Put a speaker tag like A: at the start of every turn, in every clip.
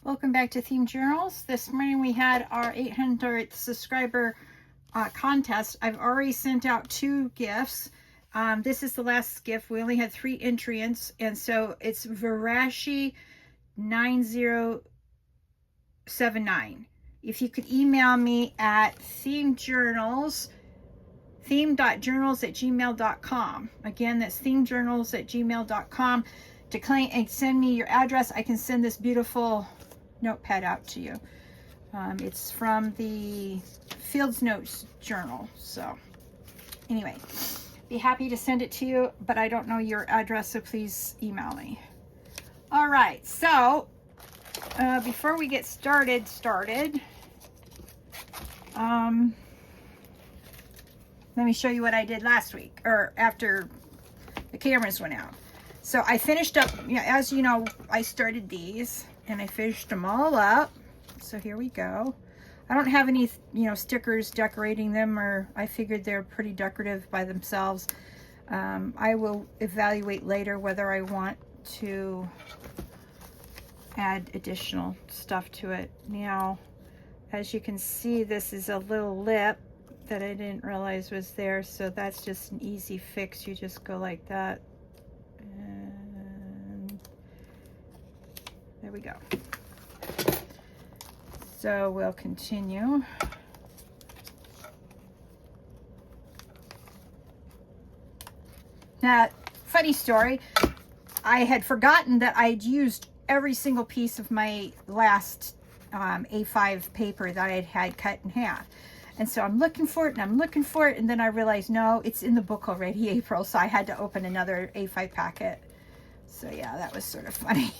A: Welcome back to Themed Journals. This morning we had our 800th subscriber contest. I've already sent out 2 gifts. This is the last gift. We only had 3 entrants, and so it's Varashi 9079. If you could email me at themed.journals @gmail.com. Again, that's themed.journals @gmail.com. To claim and send me your address, I can send this beautiful notepad out to you. It's from the Fields Notes journal. So anyway, be happy to send it to you, but I don't know your address, so please email me. All right, so before we get started, let me show you what I did last week, or after the cameras went out. So I finished up, as you know, I started these and I finished them all up. So here we go. I don't have any, stickers decorating them, or I figured they're pretty decorative by themselves. I will evaluate later whether I want to add additional stuff to it. Now, as you can see, this is a little lip that I didn't realize was there, so that's just an easy fix. You just go like that, and there we go. So we'll continue. Now, funny story, I had forgotten that I'd used every single piece of my last A5 paper that I had cut in half. And so I'm looking for it and I'm looking for it, and then I realized, no, it's in the book already, April, so I had to open another A5 packet. So yeah, that was sort of funny.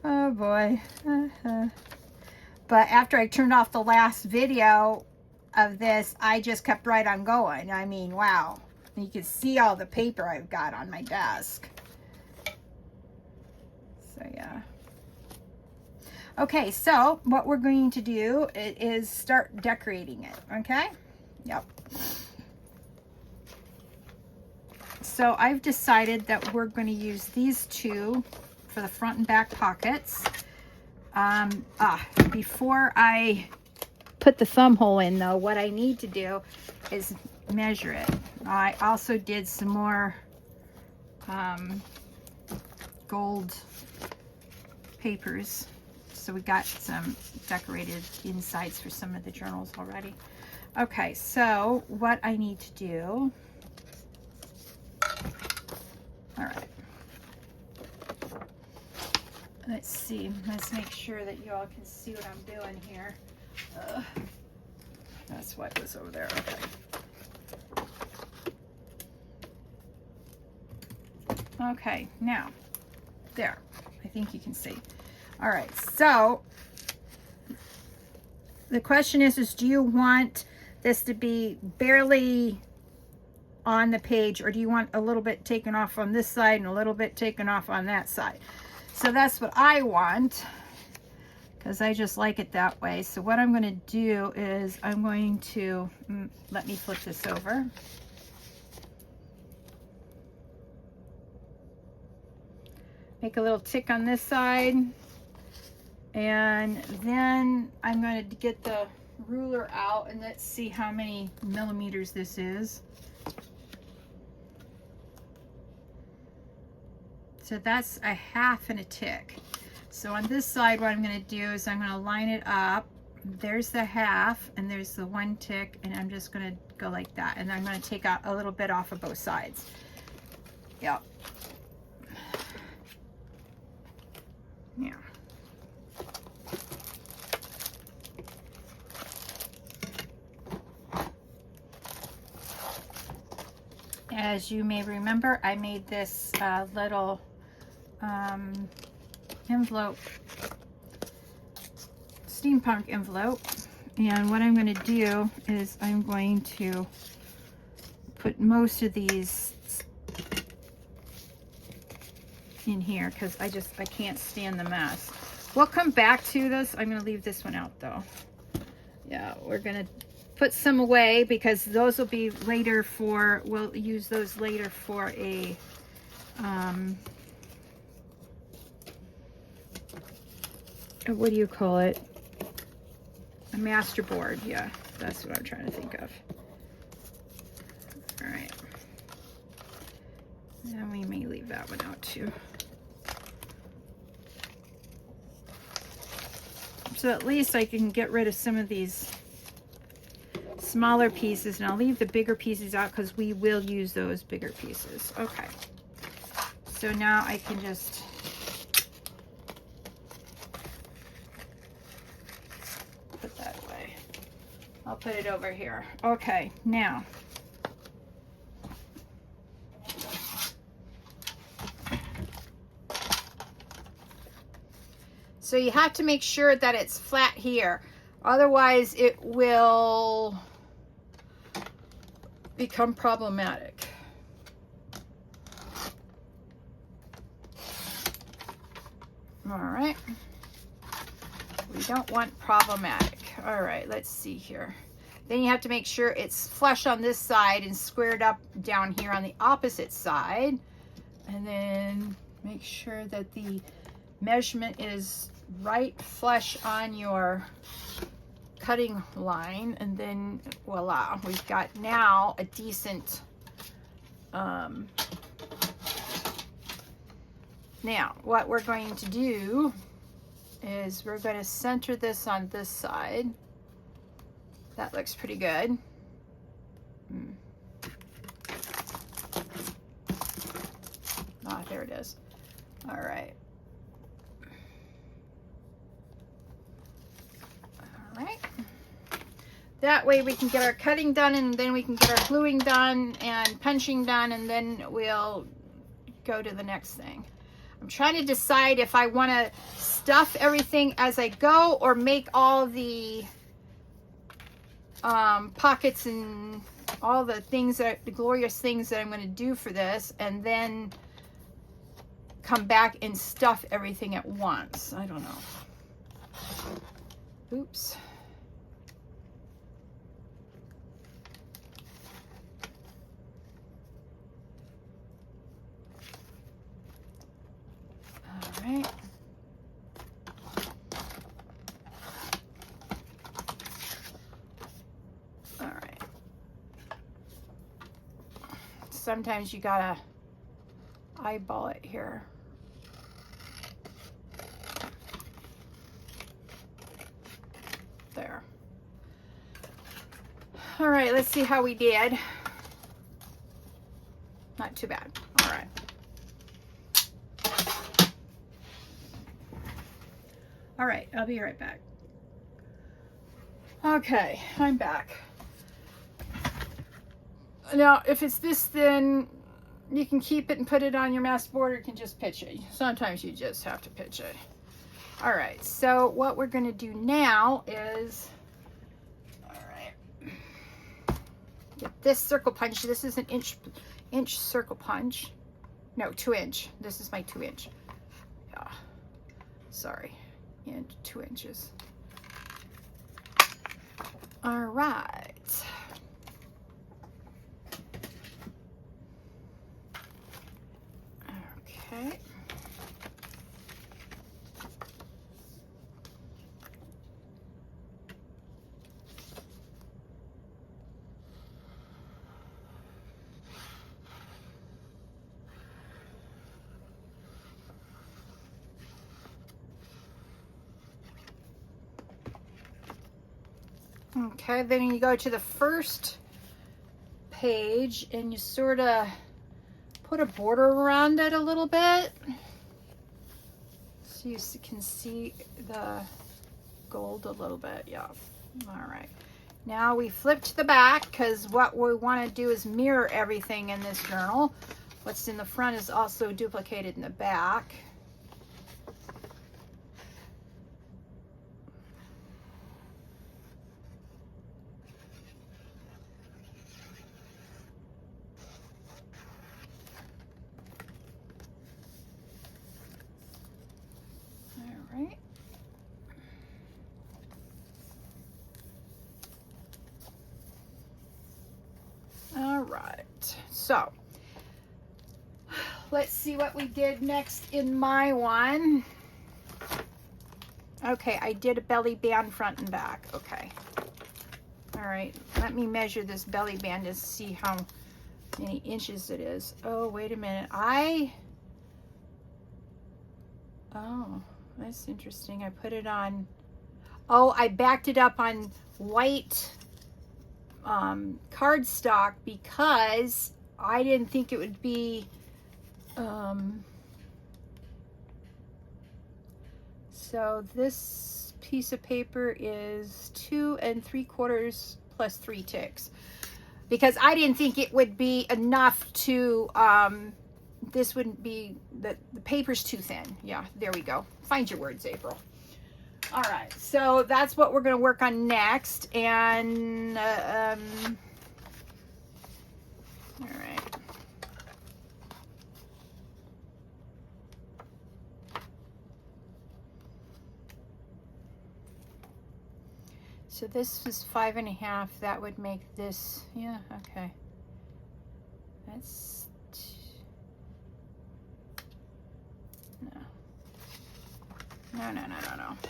A: Oh boy. But after I turned off the last video of this, I just kept right on going. I mean, wow. You can see all the paper I've got on my desk. So yeah. Okay, so what we're going to do is start decorating it, okay? Yep. So I've decided that we're going to use these 2 for the front and back pockets. Before I put the thumb hole in, though, what I need to do is measure it. I also did some more gold papers. So we got some decorated insides for some of the journals already. Okay, so what I need to do, all right, let's see, let's make sure that you all can see what I'm doing here. That's what was over there, okay. Okay, now, there, I think you can see. All right, so the question is do you want this to be barely on the page, or do you want a little bit taken off on this side and a little bit taken off on that side? So that's what I want, because I just like it that way. So what I'm going to do is I'm going to, let me flip this over. Make a little tick on this side. And then I'm going to get the ruler out and let's see how many millimeters this is. So that's a 1/2 and a tick. So on this side, what I'm going to do is I'm going to line it up. There's the 1/2 and there's the 1 tick, and I'm just going to go like that. And I'm going to take out a little bit off of both sides. Yep. Yeah. As you may remember, I made this little envelope, steampunk envelope, and what I'm going to do is I'm going to put most of these in here because I can't stand the mess. We'll come back to this. I'm going to leave this one out though. Yeah, we're going to put some away because those will be later for, we'll use those later for a what do you call it? A master board. Yeah, that's what I'm trying to think of. All right. And we may leave that one out too. So at least I can get rid of some of these smaller pieces, and I'll leave the bigger pieces out because we will use those bigger pieces. Okay. So now I can just put that away. I'll put it over here. Okay, now. So you have to make sure that it's flat here. Otherwise it will become problematic. All right. We don't want problematic. All right, let's see here. Then you have to make sure it's flush on this side and squared up down here on the opposite side. And then make sure that the measurement is right flush on your cutting line, and then voila, we've got now a decent now what we're going to do is we're going to center this on this side. That looks pretty good. Ah, there it is. All right. Right. That way we can get our cutting done, and then we can get our gluing done and punching done, and then we'll go to the next thing. I'm trying to decide if I want to stuff everything as I go or make all the pockets and all the things that the glorious things that I'm going to do for this, and then come back and stuff everything at once. I don't know. Oops. All right. All right. Sometimes you gotta eyeball it here. There. All right, let's see how we did. Not too bad. All right. All right, I'll be right back. Okay, I'm back. Now, if it's this thin, you can keep it and put it on your mask board, or you can just pitch it. Sometimes you just have to pitch it. All right, so what we're going to do now is, all right, get this circle punch. This is an inch circle punch. No, 2 inch. This is my 2 inch. Yeah, sorry, 2 inches. All right. Okay. Okay, then you go to the first page and you sort of put a border around it a little bit so you can see the gold a little bit. Yeah. All right. Now we flip to the back, because what we want to do is mirror everything in this journal. What's in the front is also duplicated in the back. So let's see what we did next in my one. Okay, I did a belly band front and back. Okay. All right, let me measure this belly band to see how many inches it is. Oh, wait a minute. Oh, that's interesting. I put it on, oh, I backed it up on white cardstock because I didn't think it would be, so this piece of paper is 2 3/4 plus 3 ticks. Because I didn't think it would be enough to, this wouldn't be, the paper's too thin. Yeah, there we go. Find your words, April. All right, so that's what we're going to work on next. And, all right. So this is 5 1/2. That would make this, yeah, okay. That's, no. No.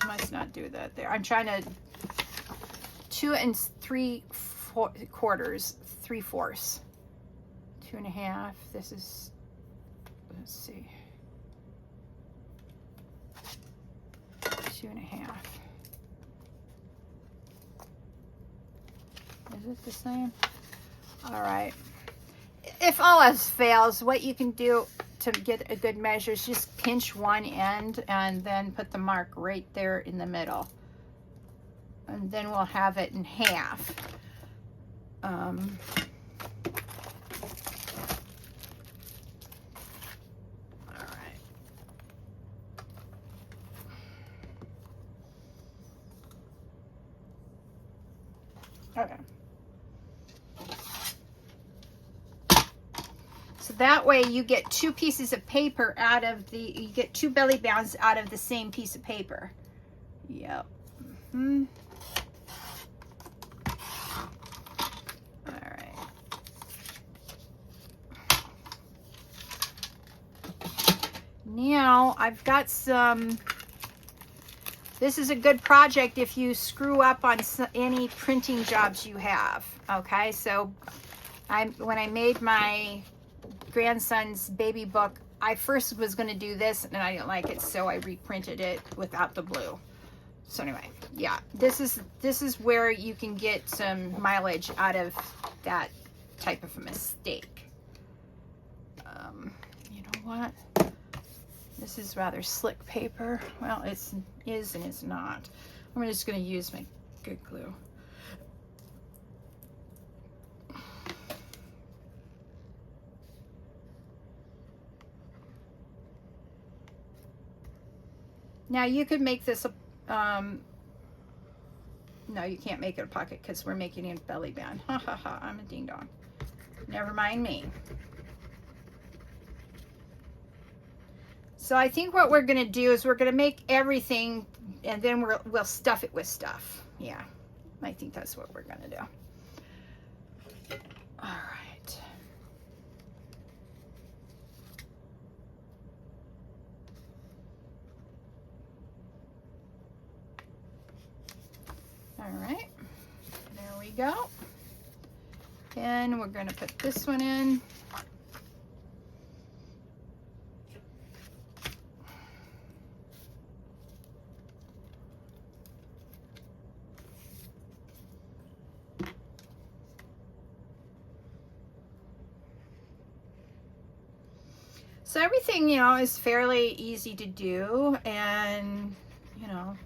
A: Must not do that there. I'm trying to 2 3/4, 3/4. 2 1/2. This is, let's see. 2 1/2. Is it the same? All right. If all else fails, what you can do to get a good measure is just pinch one end and then put the mark right there in the middle. And then we'll have it in half. All right. Okay. So that way you get 2 pieces of paper out of the, you get 2 belly bands out of the same piece of paper. Yep. All right. Now I've got some, this is a good project if you screw up on any printing jobs you have. Okay, so when I made my grandson's baby book, I first was going to do this and I didn't like it, so I reprinted it without the blue. So anyway, yeah, this is where you can get some mileage out of that type of a mistake. You know what? This is rather slick paper. Well, it is and it's not. I'm just going to use my good glue. Now you could make this a, no, you can't make it a pocket because we're making it a belly band. Ha ha ha, I'm a ding dong. Never mind me. So I think what we're gonna do is we're gonna make everything and then we'll stuff it with stuff. Yeah, I think that's what we're gonna do. All right. All right, there we go. And we're going to put this one in. So everything, you know, is fairly easy to do, and, you know,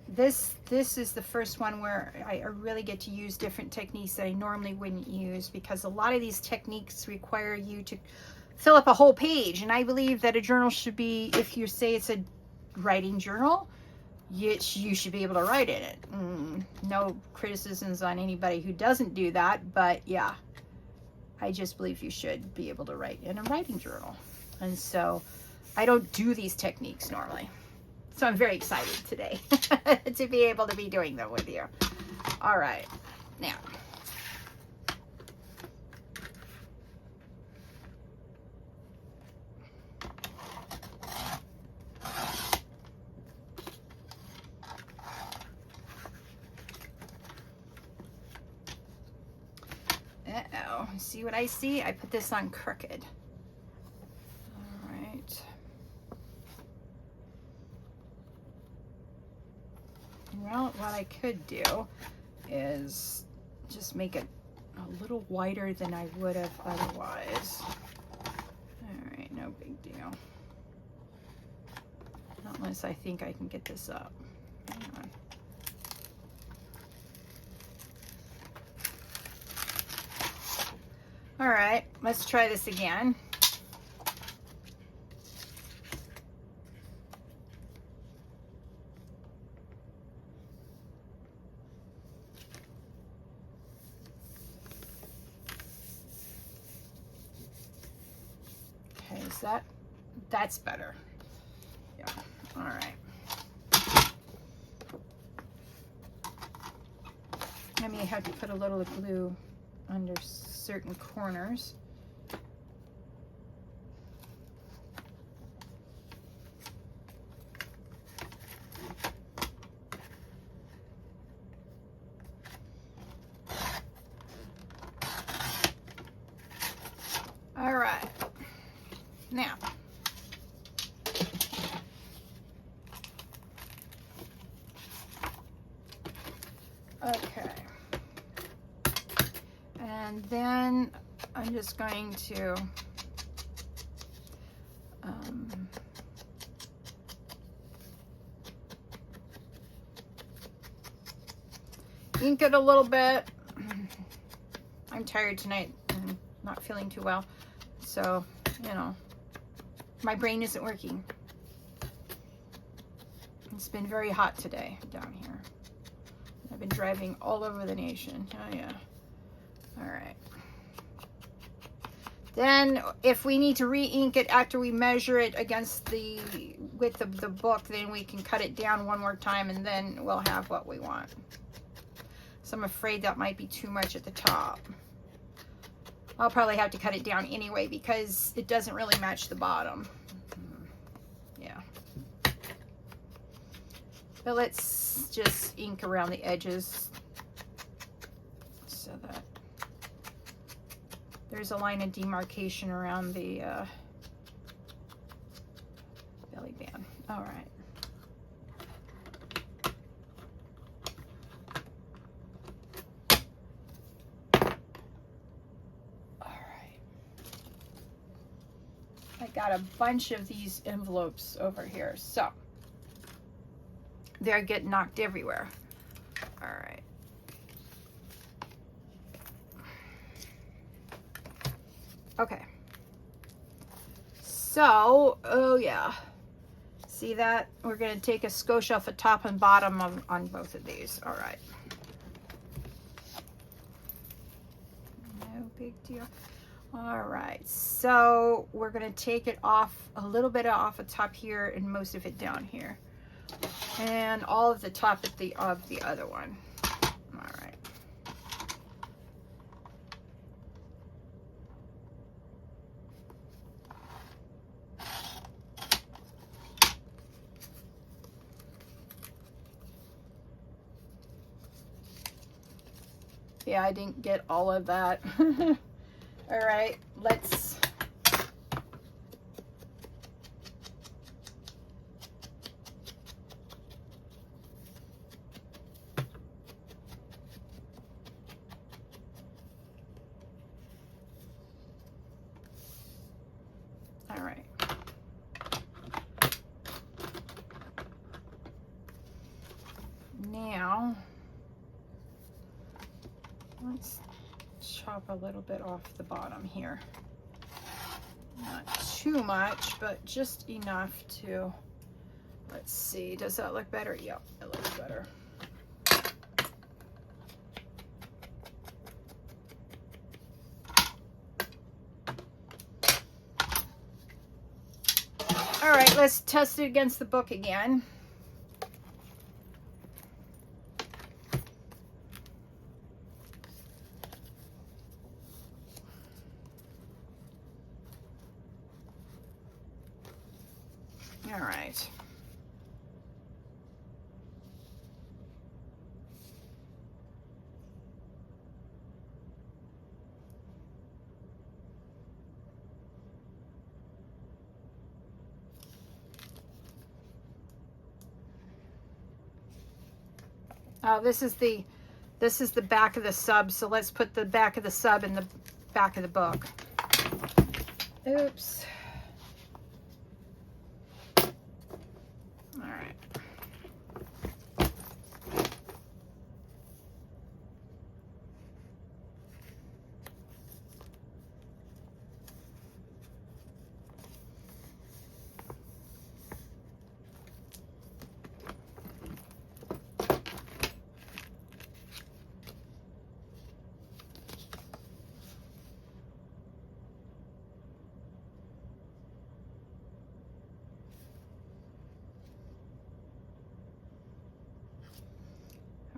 A: this is the first one where I really get to use different techniques that I normally wouldn't use, because a lot of these techniques require you to fill up a whole page, and I believe that a journal should be, if you say it's a writing journal, you should be able to write in it. No criticisms on anybody who doesn't do that, but yeah, I just believe you should be able to write in a writing journal. And so I don't do these techniques normally. So I'm very excited today to be able to be doing them with you. All right, now. see what I see? I put this on crooked. All right. Well, what I could do is just make it a little wider than I would have otherwise. All right, no big deal. Not unless I think I can get this up. Hang on. All right, let's try this again. Okay, is that's better. Yeah, all right. I may have to put a little glue under certain corners. All right, now okay, and then I'm just going to ink it a little bit. I'm tired tonight and not feeling too well, so you know, my brain isn't working. It's been very hot today down here. I've been driving all over the nation. Oh yeah. All right. Then if we need to re-ink it after we measure it against the width of the book, then we can cut it down one more time and then we'll have what we want. So I'm afraid that might be too much at the top. I'll probably have to cut it down anyway because it doesn't really match the bottom. Yeah. But let's just ink around the edges so that there's a line of demarcation around the belly band. All right. All right. I got a bunch of these envelopes over here, so they're getting knocked everywhere. All right. Okay. So, oh yeah. See that? We're going to take a skosh off the top and bottom on both of these. All right. No big deal. All right. So, we're going to take it off, a little bit off the top here and most of it down here. And all of the top of the other one. All right. Yeah, I didn't get all of that. All right, let's all right. Now let's chop a little bit off the bottom here. Not too much, but just enough to, let's see, does that look better? Yep, it looks better. All right, let's test it against the book again. All right. This is the back of the sub, so let's put the back of the sub in the back of the book. Oops. All right.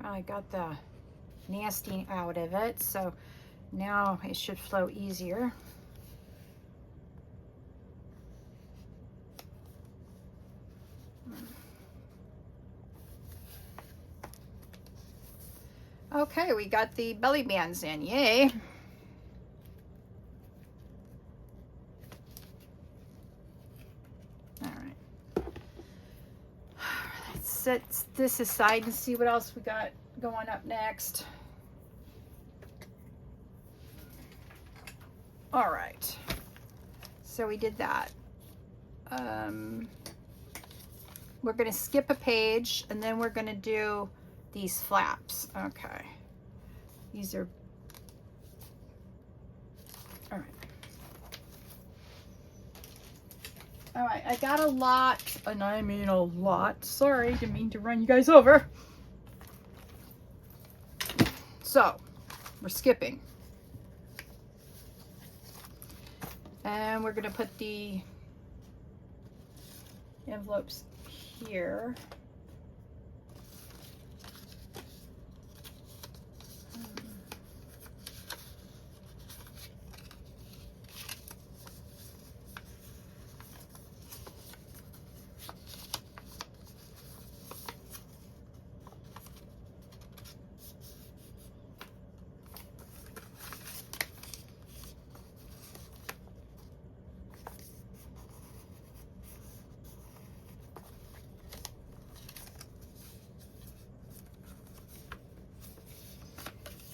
A: I got the nasty out of it, so now it should flow easier. Okay, we got the belly bands in, yay. All right. Let's set this aside and see what else we got going up next. All right, so we did that. We're going to skip a page and then we're going to do these flaps. Okay, these are all right. All right, I got a lot, and I mean a lot. Sorry, didn't mean to run you guys over. So we're skipping, and we're going to put the envelopes here.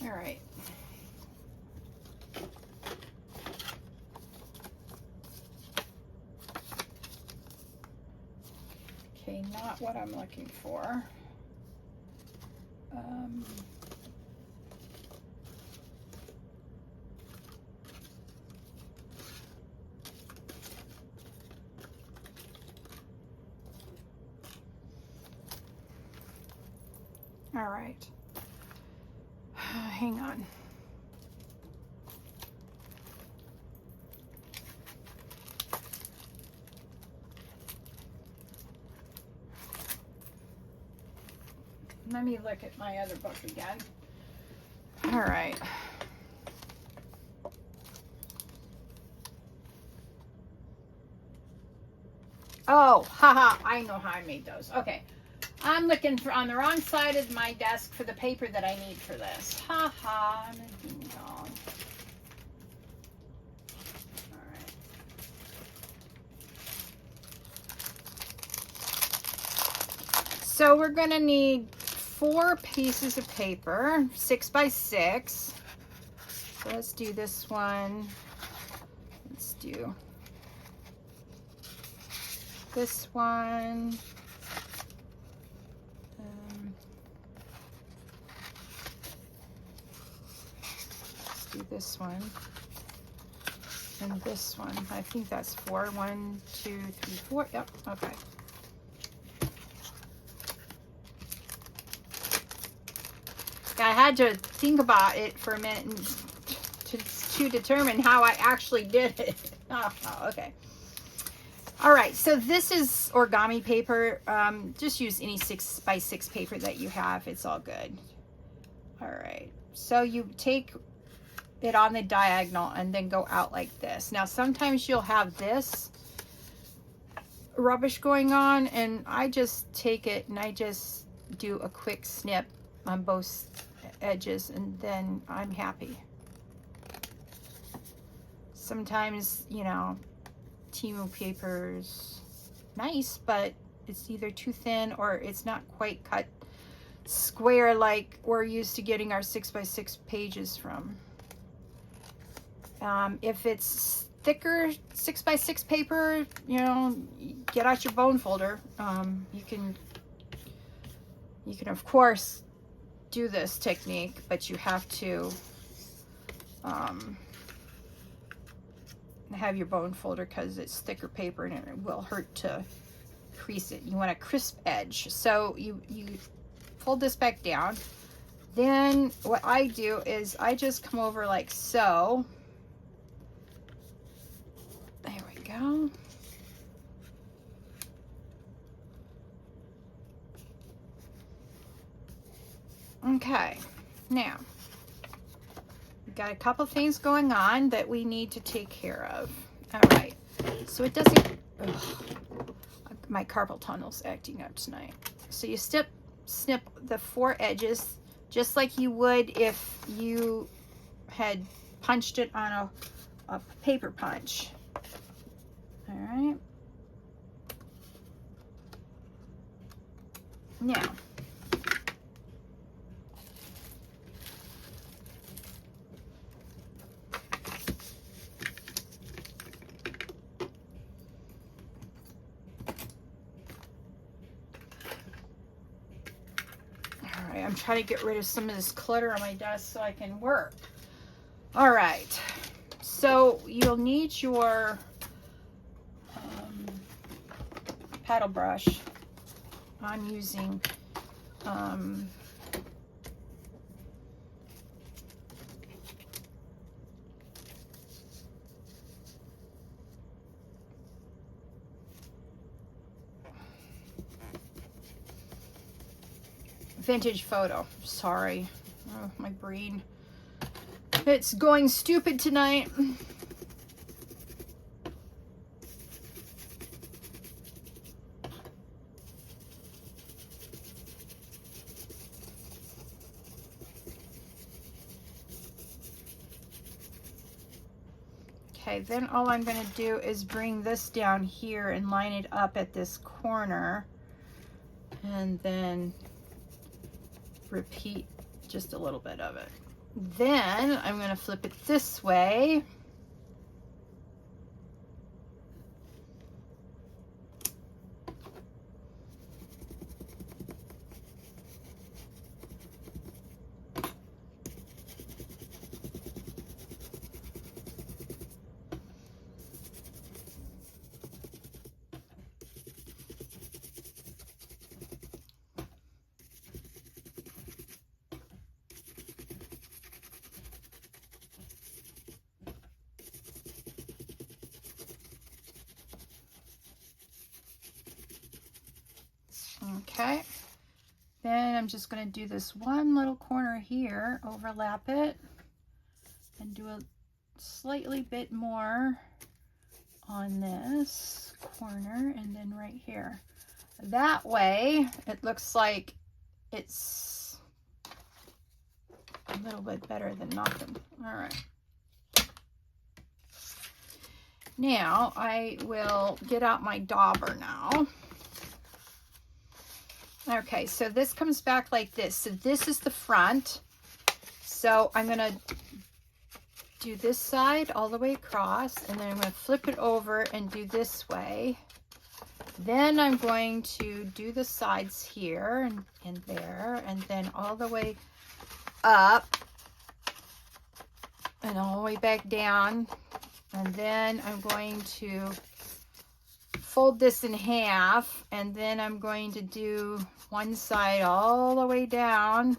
A: All right. Okay, not what I'm looking for. All right. Hang on. Let me look at my other book again. All right. Oh, haha, I know how I made those. Okay. I'm looking for on the wrong side of my desk for the paper that I need for this. Haha, I'm a ding dong. All right. So we're gonna need 4 pieces of paper, 6 by 6. So let's do this one. Let's do this one. Let's do this one. And this one. I think that's 4. 1, 2, 3, 4. Yep, okay. I had to think about it for a minute to determine how I actually did it. Oh, okay. All right, so this is origami paper. Just use any 6 by 6 paper that you have. It's all good. All right, so you take it on the diagonal and then go out like this. Now, sometimes you'll have this rubbish going on, and I just take it and I just do a quick snip on both edges, and then I'm happy. Sometimes, you know, Temu paper's nice, but it's either too thin or it's not quite cut square like we're used to getting our 6x6 pages from. If it's thicker 6x6 paper, you know, get out your bone folder. You can of course do this technique, but you have to have your bone folder because it's thicker paper and it will hurt to crease it. You want a crisp edge. So you fold this back down. Then what I do is I just come over like so. There we go. Okay, now we've got a couple things going on that we need to take care of. All right, so it doesn't, my carpal tunnel's acting up tonight. So you snip the 4 edges just like you would if you had punched it on a paper punch. All right. Now, I'm trying to get rid of some of this clutter on my desk so I can work. All right, so you'll need your paddle brush. I'm using Vintage Photo. Sorry, oh, my brain, it's going stupid tonight. Okay, then all I'm going to do is bring this down here and line it up at this corner, and then repeat just a little bit of it. Then I'm going to flip it this way. Okay, then I'm just going to do this one little corner here, overlap it, and do a slightly bit more on this corner, and then right here. That way it looks like it's a little bit better than nothing. All right. Now I will get out my dauber now. Okay, so this comes back like this. So this is the front. So I'm going to do this side all the way across, and then I'm going to flip it over and do this way. Then I'm going to do the sides here and there, and then all the way up and all the way back down. And then I'm going to fold this in half, and then I'm going to do one side all the way down,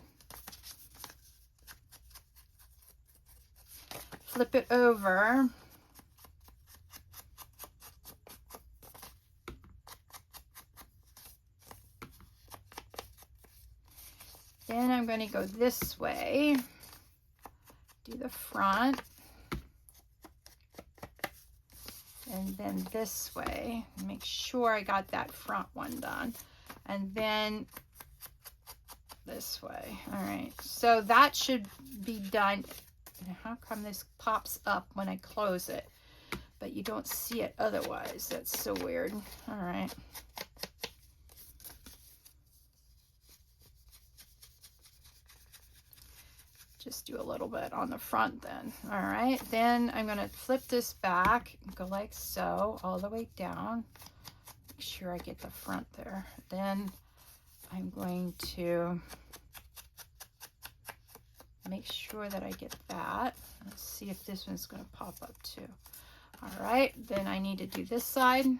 A: flip it over, then I'm going to go this way, do the front, and then this way, make sure I got that front one done, and then this way. All right, so that should be done. And how come this pops up when I close it, but you don't see it otherwise? That's so weird. All right. just do a little bit on the front then. All right, then I'm going to flip this back, go like so, all the way down. Make sure I get the front there. Then I'm going to make sure that I get that. Let's see if this one's going to pop up too. All right, then I need to do this side. And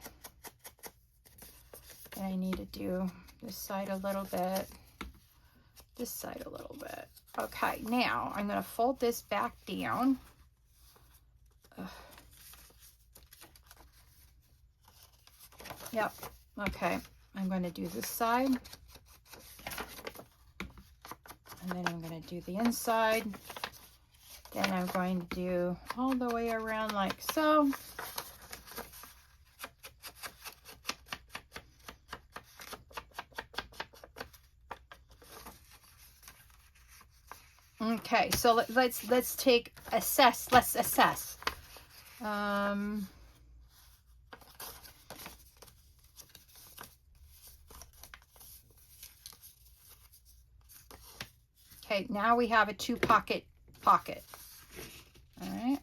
A: I need to do this side a little bit, this side a little bit. Okay, now I'm going to fold this back down. Ugh. Yep, okay. I'm going to do this side. And then I'm going to do the inside. Then I'm going to do all the way around like so. Okay, so let's take assess. Let's assess. Okay, now we have a 2 pocket. All right.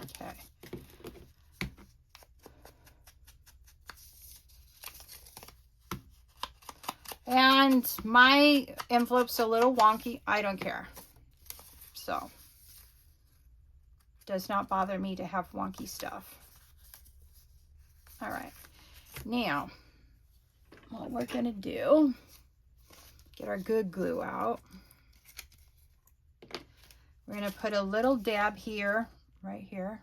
A: Okay. And my envelope's a little wonky. I don't care. So, does not bother me to have wonky stuff. All right. Now, what we're going to do, get our good glue out. We're going to put a little dab here, right here.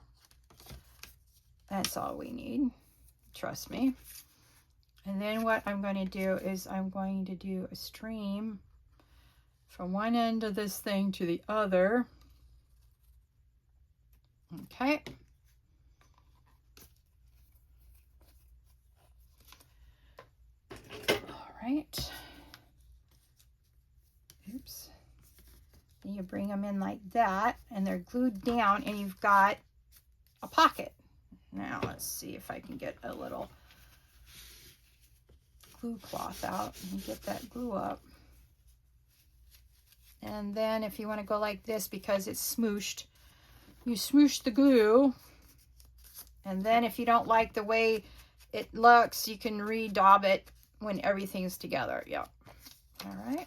A: That's all we need. Trust me. And then what I'm going to do is I'm going to do a stream from one end of this thing to the other. Okay. All right. Oops. Then you bring them in like that, and they're glued down, and you've got a pocket. Now let's see if I can get a little glue cloth out and get that glue up. And then if you want to go like this because it's smooshed, you smoosh the glue. And then if you don't like the way it looks, you can re-daub it when everything's together. Yep. All right.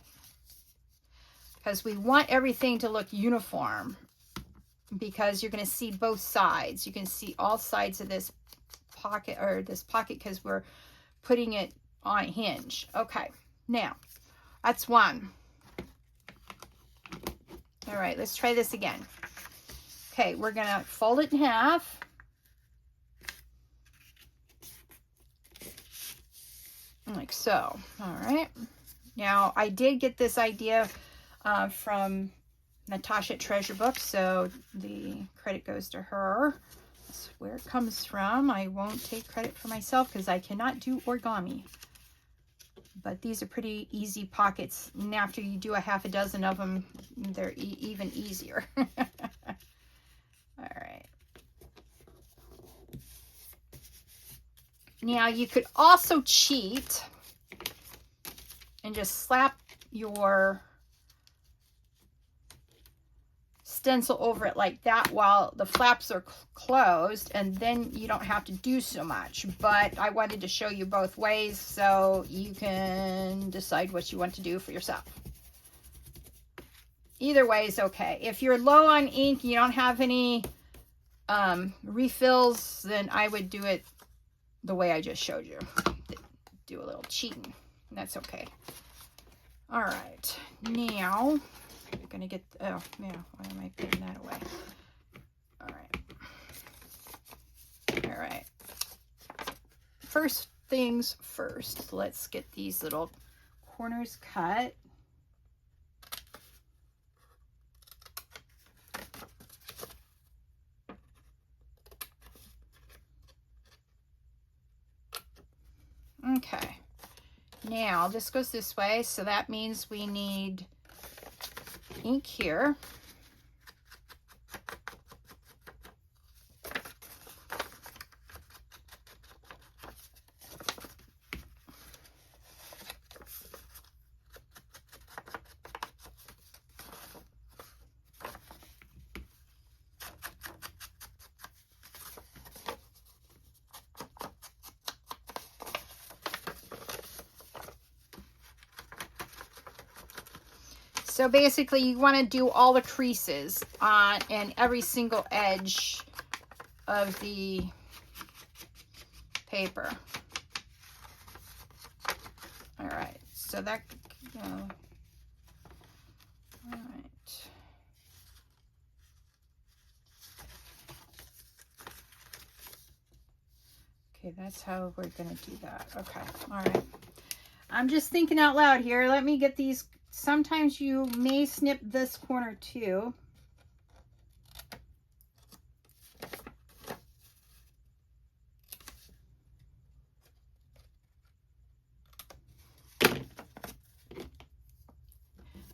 A: Because we want everything to look uniform, because you're going to see both sides. You can see all sides of this pocket, or this pocket, because we're putting it on a hinge. Okay, now that's one. All right, let's try this again. Okay, we're gonna fold it in half. Like so. All right. Now, I did get this idea from Natasha at Treasure Book, so the credit goes to her. That's where it comes from. I won't take credit for myself because I cannot do origami. But these are pretty easy pockets. And after you do a half a dozen of them, they're even easier. All right. Now, you could also cheat and just slap your stencil over it like that while the flaps are closed, and then you don't have to do so much. But I wanted to show you both ways so you can decide what you want to do for yourself. Either way is okay. If you're low on ink, you don't have any refills, then I would do it the way I just showed you. Do a little cheating. That's okay. All right. Now, I'm going to get, oh, yeah, why am I putting that away? All right. All right. First things first, let's get these little corners cut. Okay. Now, this goes this way, so that means we need ink here. So basically you want to do all the creases on and every single edge of the paper. All right, so that, all right. Okay, that's how we're gonna do that. Okay, all right. I'm just thinking out loud here. Let me get these. Sometimes you may snip this corner too.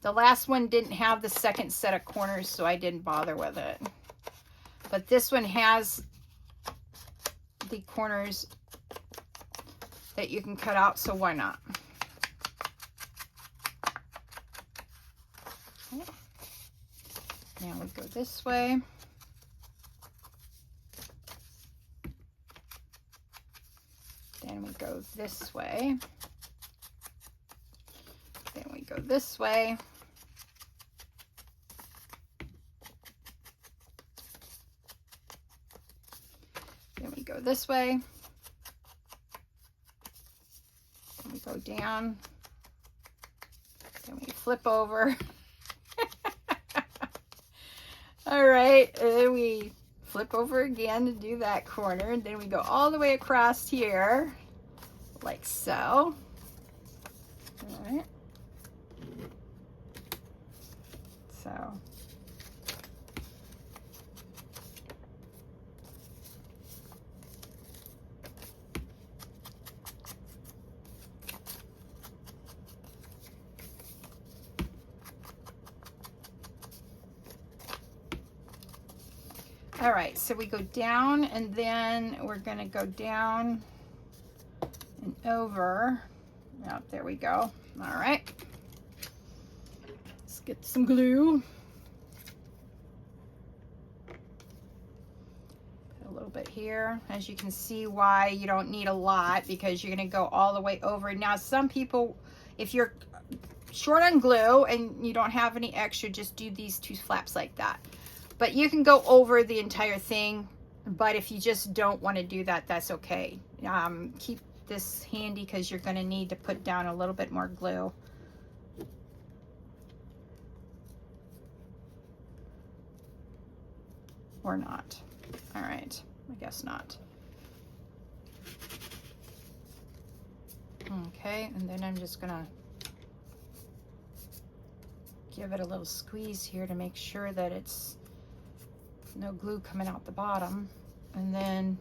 A: The last one didn't have the second set of corners, so I didn't bother with it. But this one has the corners that you can cut out, so why not? Okay. Now we go this way. Then we go this way. Then we go this way. Then we go this way. Then we go down. Then we flip over. All right, and then we flip over again to do that corner. And then we go all the way across here, like so. All right. So. All right, so we go down and then we're gonna go down and over. Oh, there we go. All right. Let's get some glue. Put a little bit here. As you can see why you don't need a lot, because you're gonna go all the way over. Now, some people, if you're short on glue and you don't have any extra, just do these two flaps like that. But you can go over the entire thing, but if you just don't want to do that, that's okay. Keep this handy because you're going to need to put down a little bit more glue. Or not. All right, I guess not. Okay, and then I'm just going to give it a little squeeze here to make sure that it's no glue coming out the bottom. And then,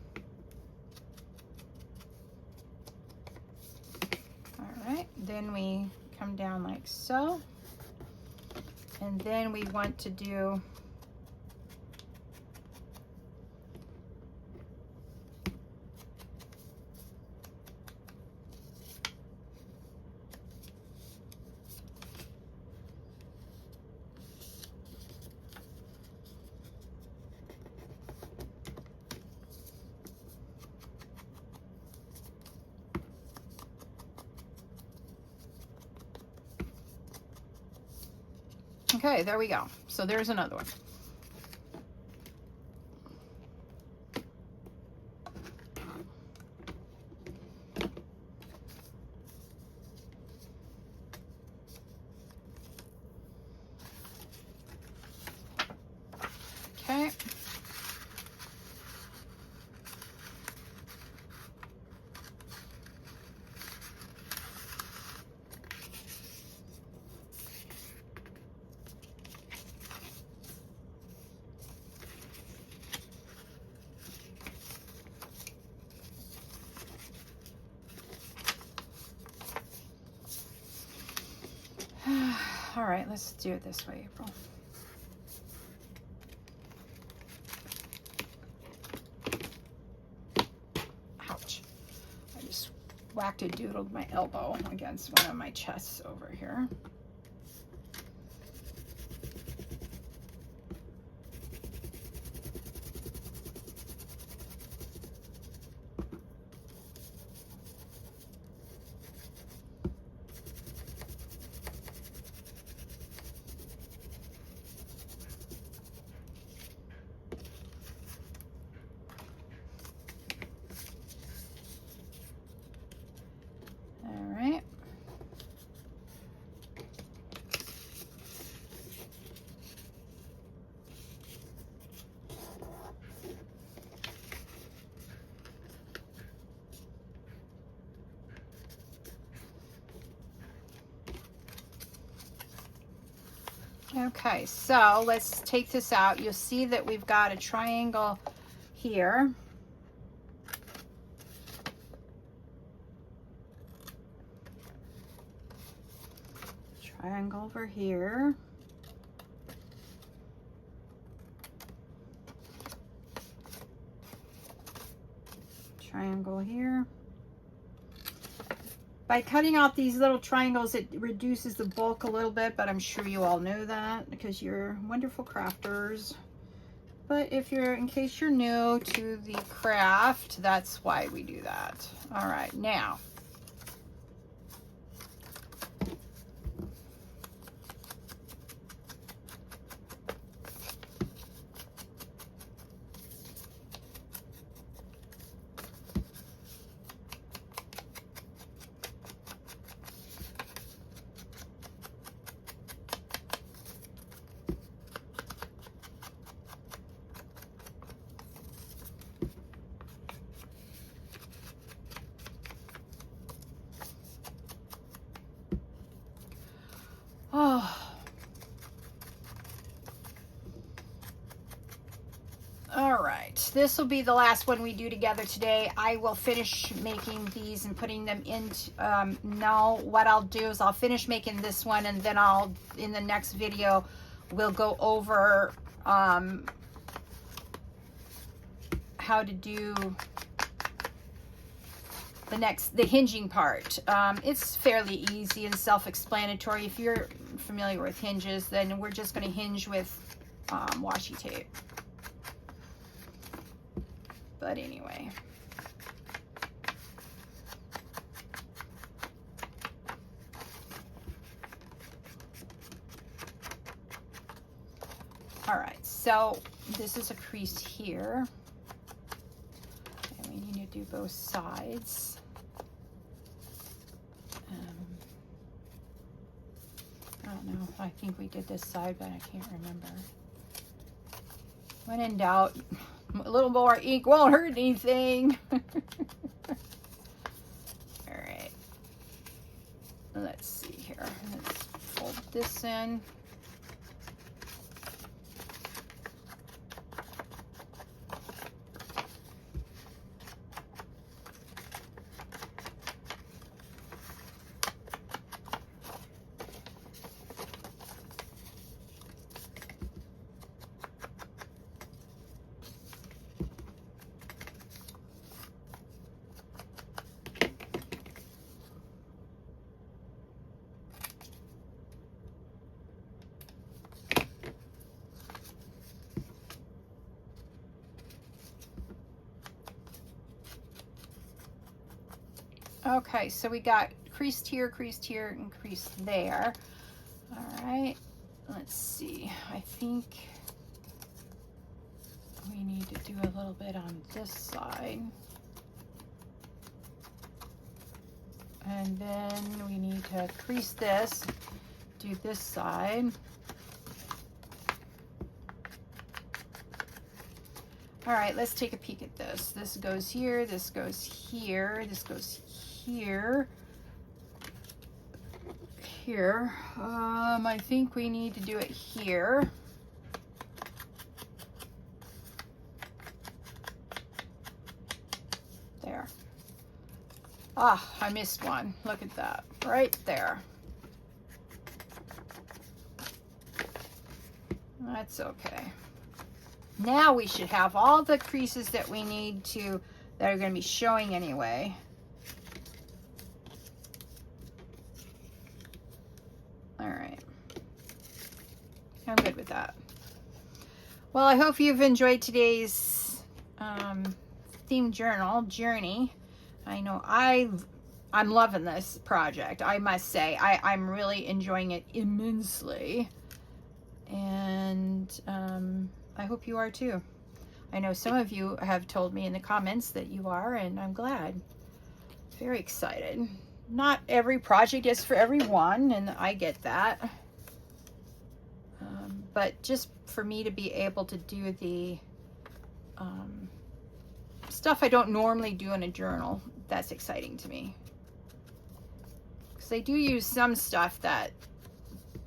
A: all right, then we come down like so. And then we want to do okay, there we go. So there's another one. Okay. All right, let's do it this way, April. Ouch. I just whacked and doodled my elbow against one of my chests over here. Okay, so let's take this out. You'll see that we've got a triangle here. Triangle over here. Triangle here. By cutting out these little triangles, it reduces the bulk a little bit, but I'm sure you all know that because you're wonderful crafters. But if you're, in case you're new to the craft, that's why we do that. All right, now. Oh. All right, this will be the last one we do together today. I will finish making these and putting them into, now what I'll do is I'll finish making this one, and then I'll, in the next video, we'll go over how to do the hinging part. It's fairly easy and self-explanatory. If you're familiar with hinges, then we're just going to hinge with washi tape. But anyway. All right, so this is a crease here. And we need to do both sides. I don't know. I think we did this side, but I can't remember. When in doubt, a little more ink won't hurt anything. All right. Let's see here. Let's fold this in. Okay, so we got creased here, and creased there. All right, let's see. I think we need to do a little bit on this side. And then we need to crease this, do this side. All right, let's take a peek at this. This goes here, this goes here, this goes here, here. I think we need to do it here. There. Ah, I missed one. Look at that, right there. That's okay. Now we should have all the creases that we need to, that are going to be showing anyway. All right. I'm good with that. Well, I hope you've enjoyed today's theme journal journey. I know I'm loving this project, I must say. I'm really enjoying it immensely. And I hope you are too. I know some of you have told me in the comments that you are, and I'm glad. Very excited. Not every project is for everyone, and I get that. But just for me to be able to do the stuff I don't normally do in a journal, that's exciting to me. Because I do use some stuff that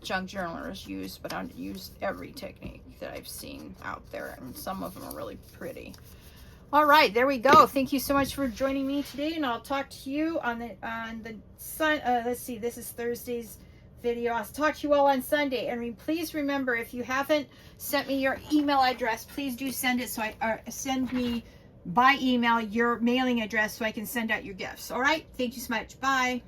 A: junk journalers use, but I've used every technique that I've seen out there, and some of them are really pretty. All right, there we go. Thank you so much for joining me today, and I'll talk to you on the let's see, this is Thursday's video. I'll talk to you all on Sunday, and please remember, if you haven't sent me your email address, please do send it send me by email your mailing address so I can send out your gifts. All right, thank you so much. Bye.